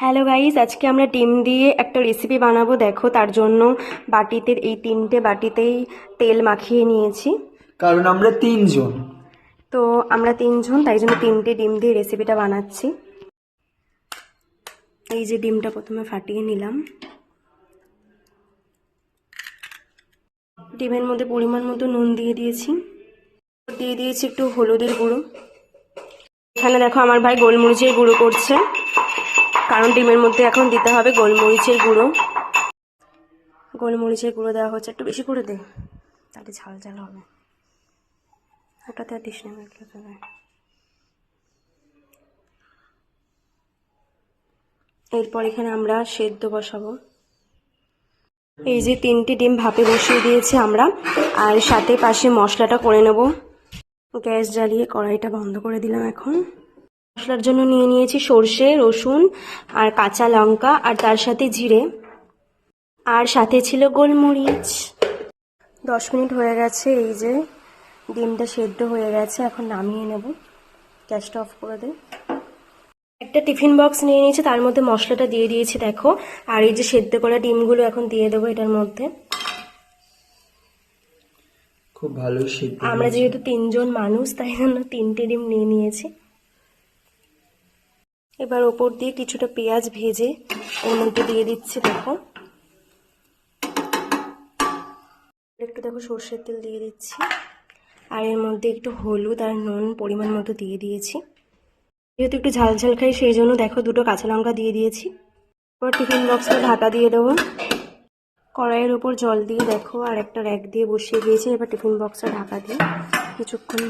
Hello guys, আজকে আমরা ডিম দিয়ে একটা রেসিপি বানাবো। দেখো, তার জন্য বাটিতে এই 3টে বাটিতেই তেল মাখিয়ে নিয়েছি। কারণ আমরা 3 জন। তো আমরা 3জন, তাই জন্য 3টে ডিম দিয়ে রেসিপিটা বানাচ্ছি। এই যে ডিমটা প্রথমে ফাটিয়ে নিলাম। ডিমের মধ্যে পরিমাণ মতো নুন দিয়ে দিয়েছি একটু হলুদের গুঁড়ো। এখানে দেখো আমার ভাই গোলমরিচের গুঁড়ো করছে, কারণ ডিমের মধ্যে এখন দিতে হবে গোলমরিচের গুঁড়ো। গোলমরিচের গুঁড়ো দেওয়া হচ্ছে, একটু বেশি করে দে, তাহলে ঝাল ঝাল হবে। ওটাতে আর দিস না, মেখে ফেলে। এরপর এখানে আমরা সেদ্ধ বসাবো। এই যে 3টে ডিম ভাপে বসিয়ে দিয়েছি আমরা, আর সাথে পাশে মশলাটা করে নেব। গ্যাস জ্বালিয়ে কড়াইটা বন্ধ করে দিলাম। এখন মশলার জন্য নিয়ে নিয়েছি সর্ষে, রসুন আর কাঁচা লঙ্কা, আর তার সাথে জিরে, আর সাথে ছিল গোলমরিচ। 10 মিনিট হয়ে গেছে। এই যে ডিমটা সেদ্ধ হয়ে গেছে, এখন নামিয়ে নেব। গ্যাসটা অফ করে দে। একটা টিফিন বক্স নিয়ে নিয়েছি, তার মধ্যে মশলাটা দিয়ে দিয়েছি দেখো। আর এই যে সেদ্ধ করা ডিমগুলো এখন দিয়ে দেবো এটার মধ্যে। খুব ভালো সিদ্ধ আমরা হয়েছে। যেহেতু 3জন মানুষ, তাই জন্য 3টে ডিম নিয়ে নিয়েছি। এবার ওপর দিয়ে কিছুটা পেঁয়াজ ভেজে ওর মধ্যে দিয়ে দিচ্ছি দেখো। একটু দেখো সর্ষের তেল দিয়ে দিচ্ছি, আর এর মধ্যে একটু হলুদ আর নুন পরিমাণ মতো দিয়ে দিয়েছি। যেহেতু একটু ঝাল ঝাল খাই, সেই জন্য দেখো 2টো কাঁচা লঙ্কা দিয়ে দিয়েছি। এবার টিফিন বক্সটা ঢাকা দিয়ে দেবো। কড়াইয়ের উপর জল দিয়ে দেখো আর একটা র্যাক দিয়ে বসিয়ে দিয়েছি। এবার টিফিন বক্সটা ঢাকা দিয়ে কিছুক্ষণ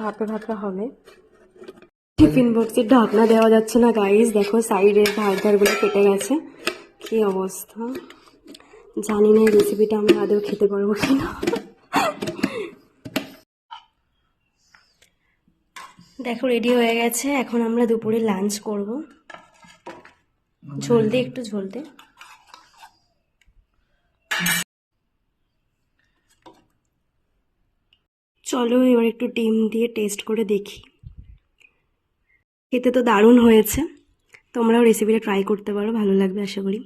ভাপে ভাপে হবে। টিফিন বক্সের ঢাকনা দেওয়া যাচ্ছে না গাইস, দেখো সাইডের ধারগুলো কেটে গেছে। কি অবস্থা, জানি না এই রেসিপিটা আমরা আদৌ খেতে পারবো কিনা। দেখো রেডি হয়ে গেছে। এখন আমরা দুপুরে লাঞ্চ করব। ঝোল দে, একটু ঝোল দে। চলো এবার একটু ডিম দিয়ে টেস্ট করে দেখি। খেতে তো দারুণ হয়েছে। তোমরাও রেসিপিটা ট্রাই করতে পারো, ভালো লাগবে আশা করি।